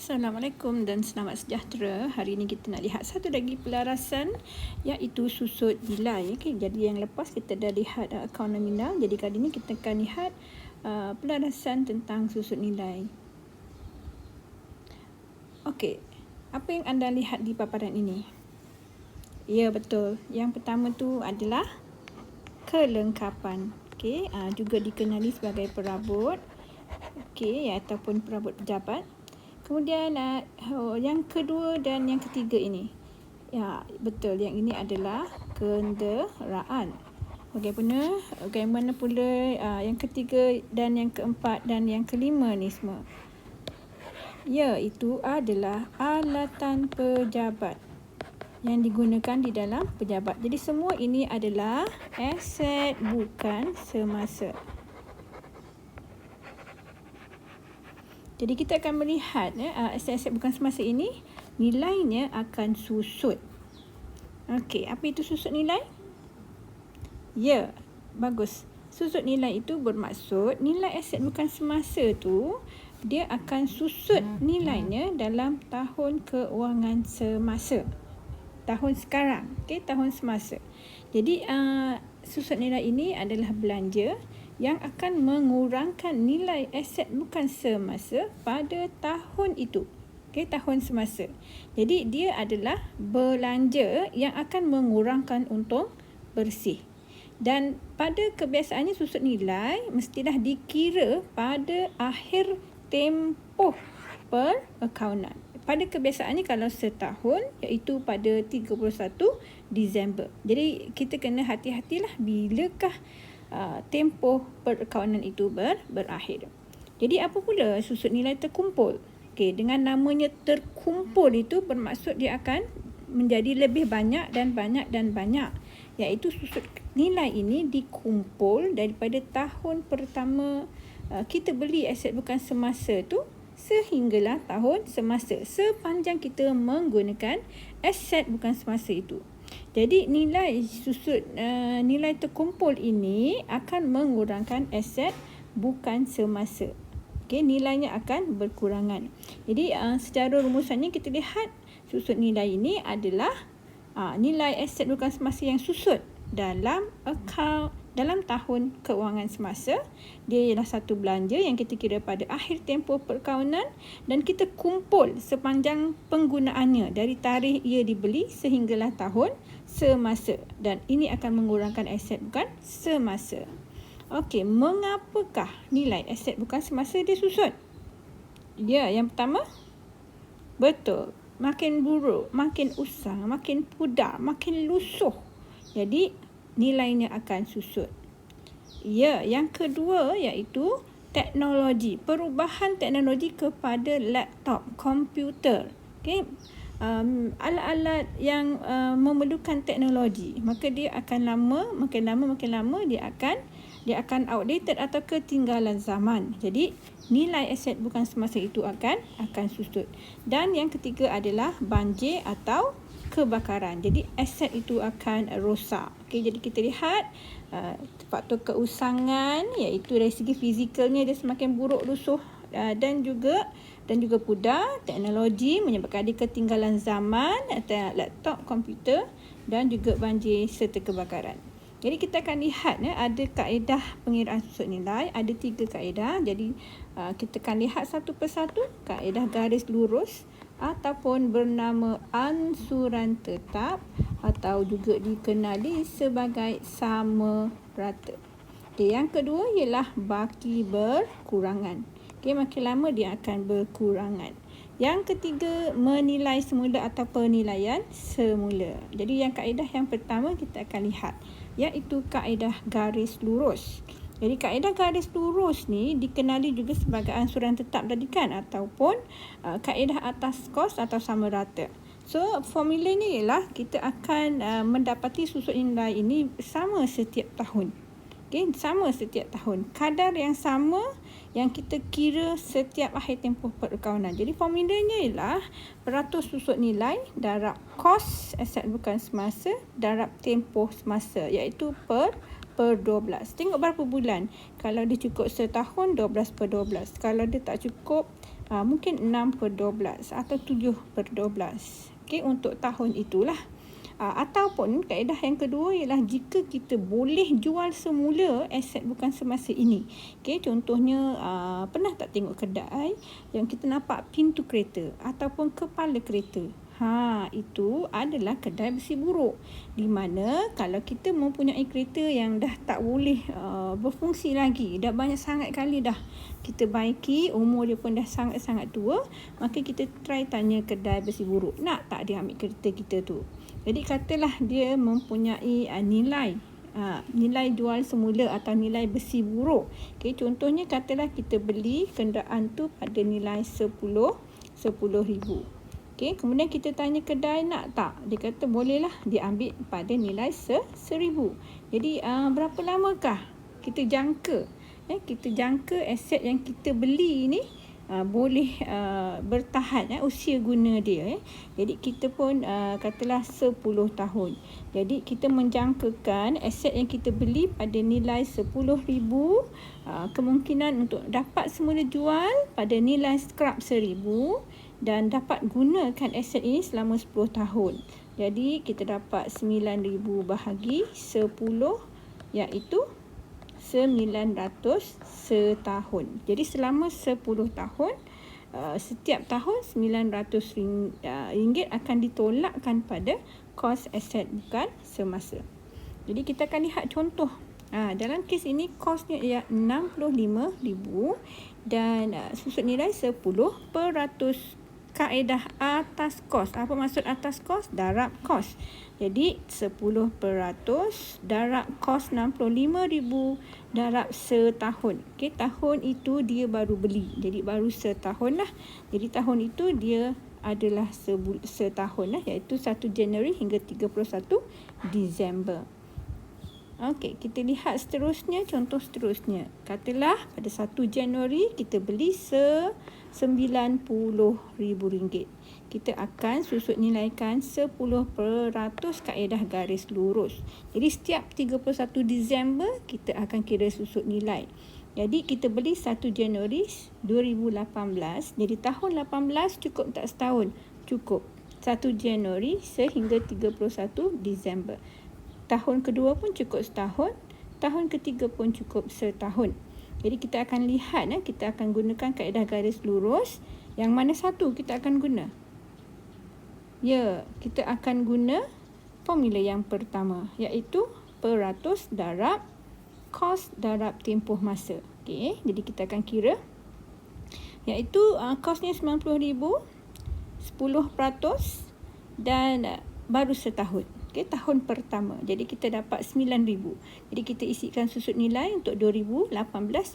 Assalamualaikum dan selamat sejahtera. Hari ini kita nak lihat satu lagi pelarasan iaitu susut nilai. Okay, jadi yang lepas kita dah lihat akaun nominal. Jadi kali ini kita akan lihat pelarasan tentang susut nilai. Okey, apa yang anda lihat di paparan ini? Ya, betul. Yang pertama tu adalah kelengkapan. Okey, juga dikenali sebagai perabot. Okey, ataupun perabot pejabat. Kemudian yang kedua dan yang ketiga ini. Ya, betul. Yang ini adalah kenderaan. Bagaimana pula yang ketiga dan yang keempat dan yang kelima ni semua? Ya, itu adalah alatan pejabat yang digunakan di dalam pejabat. Jadi semua ini adalah aset bukan semasa. Jadi kita akan melihat aset-aset bukan semasa ini nilainya akan susut. Okey, apa itu susut nilai? Ya, bagus. Susut nilai itu bermaksud nilai aset bukan semasa tu dia akan susut nilainya dalam tahun keuangan semasa. Tahun sekarang, tahun semasa. Jadi susut nilai ini adalah belanja yang akan mengurangkan nilai aset bukan semasa pada tahun itu. Tahun semasa. Jadi dia adalah belanja yang akan mengurangkan untung bersih. Dan pada kebiasaannya susut nilai mestilah dikira pada akhir tempoh perakaunan. Pada kebiasaannya kalau setahun iaitu pada 31 Disember. Jadi kita kena hati-hatilah bilakah tempoh perakaunan itu berakhir. Jadi apa pula susut nilai terkumpul? Dengan namanya terkumpul itu bermaksud dia akan menjadi lebih banyak dan banyak dan banyak. Iaitu susut nilai ini dikumpul daripada tahun pertama kita beli aset bukan semasa tu sehinggalah tahun semasa sepanjang kita menggunakan aset bukan semasa itu. Jadi nilai susut nilai terkumpul ini akan mengurangkan aset bukan semasa. Nilainya akan berkurangan. Jadi secara rumusannya kita lihat susut nilai ini adalah nilai aset bukan semasa yang susut dalam tahun keuangan semasa. Dia ialah satu belanja yang kita kira pada akhir tempoh perakaunan dan kita kumpul sepanjang penggunaannya dari tarikh ia dibeli sehinggalah tahun semasa, dan ini akan mengurangkan aset bukan semasa. Okey, mengapakah nilai aset bukan semasa dia susut? Ya, yang pertama, betul, makin buruk, makin usang, makin pudar, makin lusuh. Jadi nilainya akan susut. Ya, yang kedua iaitu teknologi, perubahan teknologi kepada laptop, komputer. Alat-alat yang memerlukan teknologi, maka dia akan makin lama dia akan outdated atau ketinggalan zaman. Jadi nilai aset bukan semasa itu akan susut. Dan yang ketiga adalah banjir atau kebakaran. Jadi aset itu akan rosak. Jadi kita lihat faktor keusangan iaitu dari segi fizikalnya dia semakin buruk, lusuh dan juga pudar. Teknologi menyebabkan ada ketinggalan zaman, laptop, komputer dan juga banjir serta kebakaran. Jadi kita akan lihat ada kaedah pengiraan susut nilai, ada 3 kaedah. Jadi kita akan lihat satu persatu. Kaedah garis lurus ataupun bernama ansuran tetap atau juga dikenali sebagai sama rata. Yang kedua ialah baki berkurangan. Makin lama dia akan berkurangan. Yang ketiga, menilai semula atau penilaian semula. Jadi kaedah yang pertama kita akan lihat iaitu kaedah garis lurus. Jadi kaedah garis lurus ni dikenali juga sebagai ansuran tetap tadi kan, ataupun kaedah atas kos atau sama rata. So formulanya ialah kita akan mendapati susut nilai ini sama setiap tahun. Sama setiap tahun. Kadar yang sama yang kita kira setiap akhir tempoh perakaunan. Jadi formulanya ialah peratus susut nilai darab kos aset bukan semasa darab tempoh semasa, iaitu per 12. Tengok berapa bulan. Kalau dia cukup setahun, 12/12. Kalau dia tak cukup mungkin 6/12 atau 7/12. Okey, untuk tahun itulah. Ataupun kaedah yang kedua ialah jika kita boleh jual semula aset bukan semasa ini. Okey, contohnya pernah tak tengok kedai yang kita nampak pintu kereta ataupun kepala kereta. Itu adalah kedai besi buruk. Di mana kalau kita mempunyai kereta yang dah tak boleh berfungsi lagi, dah banyak sangat kali dah kita baiki, umur dia pun dah sangat-sangat tua, maka kita try tanya kedai besi buruk, nak tak dia ambil kereta kita tu. Jadi katalah dia mempunyai nilai jual semula atau nilai besi buruk. Okay, contohnya katalah kita beli kenderaan tu pada nilai 10,000. Okay, kemudian kita tanya kedai nak tak. Dia kata bolehlah, dia ambil pada nilai 1,000. Jadi berapa lamakah kita jangka? Kita jangka aset yang kita beli ni boleh bertahan usia guna dia. Jadi kita pun katalah 10 tahun. Jadi kita menjangkakan aset yang kita beli pada nilai 10,000, kemungkinan untuk dapat semula jual pada nilai scrap 1,000 dan dapat gunakan aset ini selama 10 tahun. Jadi kita dapat 9,000 bahagi 10, iaitu 900 setahun. Jadi selama 10 tahun, setiap tahun RM900 akan ditolakkan pada kos aset bukan semasa. Jadi kita akan lihat contoh. Dalam kes ini kosnya ialah RM65,000 dan susut nilai 10%. Kaedah atas kos. Apa maksud atas kos? Darab kos. Jadi 10% darab kos RM65,000 darab setahun. Okey, tahun itu dia baru beli. Jadi baru setahun lah. Jadi tahun itu dia adalah setahun lah, iaitu 1 Januari hingga 31 Disember. Okey, kita lihat seterusnya, contoh seterusnya. Katalah pada 1 Januari kita beli RM90,000. Kita akan susut nilaikan 10% kaedah garis lurus. Jadi setiap 31 Disember kita akan kira susut nilai. Jadi kita beli 1 Januari 2018. Jadi tahun 18 cukup tak setahun? Cukup. 1 Januari sehingga 31 Disember. Tahun kedua pun cukup setahun. Tahun ketiga pun cukup setahun. Jadi kita akan lihat, kita akan gunakan kaedah garis lurus. Yang mana satu kita akan guna? Ya, kita akan guna formula yang pertama, iaitu peratus darab kos darab tempoh masa. Okey, jadi kita akan kira, iaitu kosnya RM90,000, 10% dan baru setahun. Okey, tahun pertama. Jadi kita dapat 9,000. Jadi kita isikan susut nilai untuk 2018,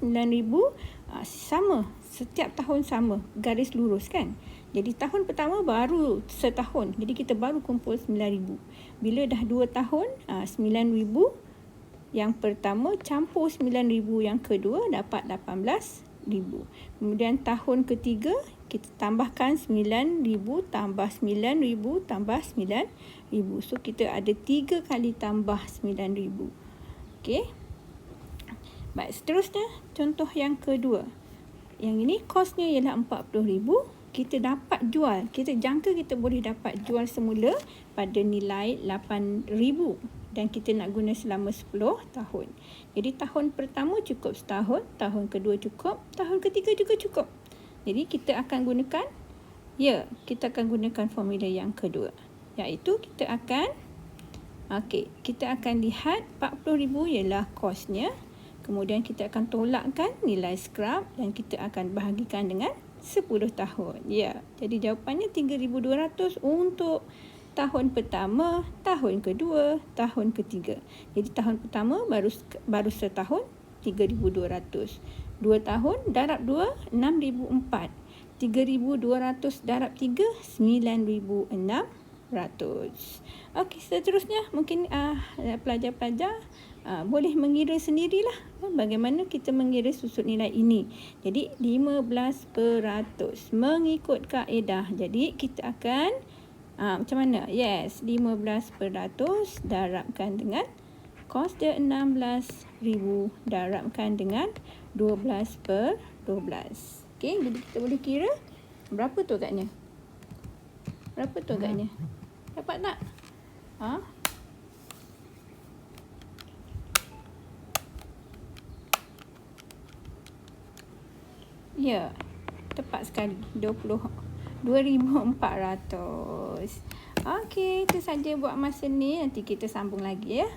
9,000 sama. Setiap tahun sama. Garis lurus kan. Jadi tahun pertama baru setahun. Jadi kita baru kumpul 9,000. Bila dah 2 tahun, 9,000 yang pertama campur 9,000 yang kedua dapat 18,000. Kemudian tahun ketiga kita tambahkan 9,000 tambah 9,000 tambah 9,000. So kita ada 3 kali tambah 9,000. Okey. Baik, seterusnya contoh yang kedua. Yang ini kosnya ialah 40,000. Kita dapat jual. Kita jangka kita boleh dapat jual semula pada nilai 8,000. Dan kita nak guna selama 10 tahun. Jadi tahun pertama cukup setahun. Tahun kedua cukup. Tahun ketiga juga cukup. Jadi kita akan gunakan, kita akan gunakan formula yang kedua. Iaitu kita akan lihat 40,000 ialah kosnya. Kemudian kita akan tolakkan nilai scrap dan kita akan bahagikan dengan 10 tahun. Ya, jadi jawapannya 3,200 untuk tahun pertama, tahun kedua, tahun ketiga. Jadi tahun pertama baru setahun, 3,200. 2 tahun darab 2, 6,004. 3,200 darab 3, 9,600. Okey, seterusnya mungkin pelajar-pelajar boleh mengira sendirilah bagaimana kita mengira susut nilai ini. Jadi 15% mengikut kaedah. Jadi kita akan macam mana? Yes, 15% darabkan dengan kos dia 16,000 darabkan dengan 12/12. Okey, jadi kita boleh kira Berapa tu agaknya? Berapa tu agaknya? Dapat tak? Ha? Ya, tepat sekali. 2,400. Okey, itu saja buat masa ni. Nanti kita sambung lagi ya.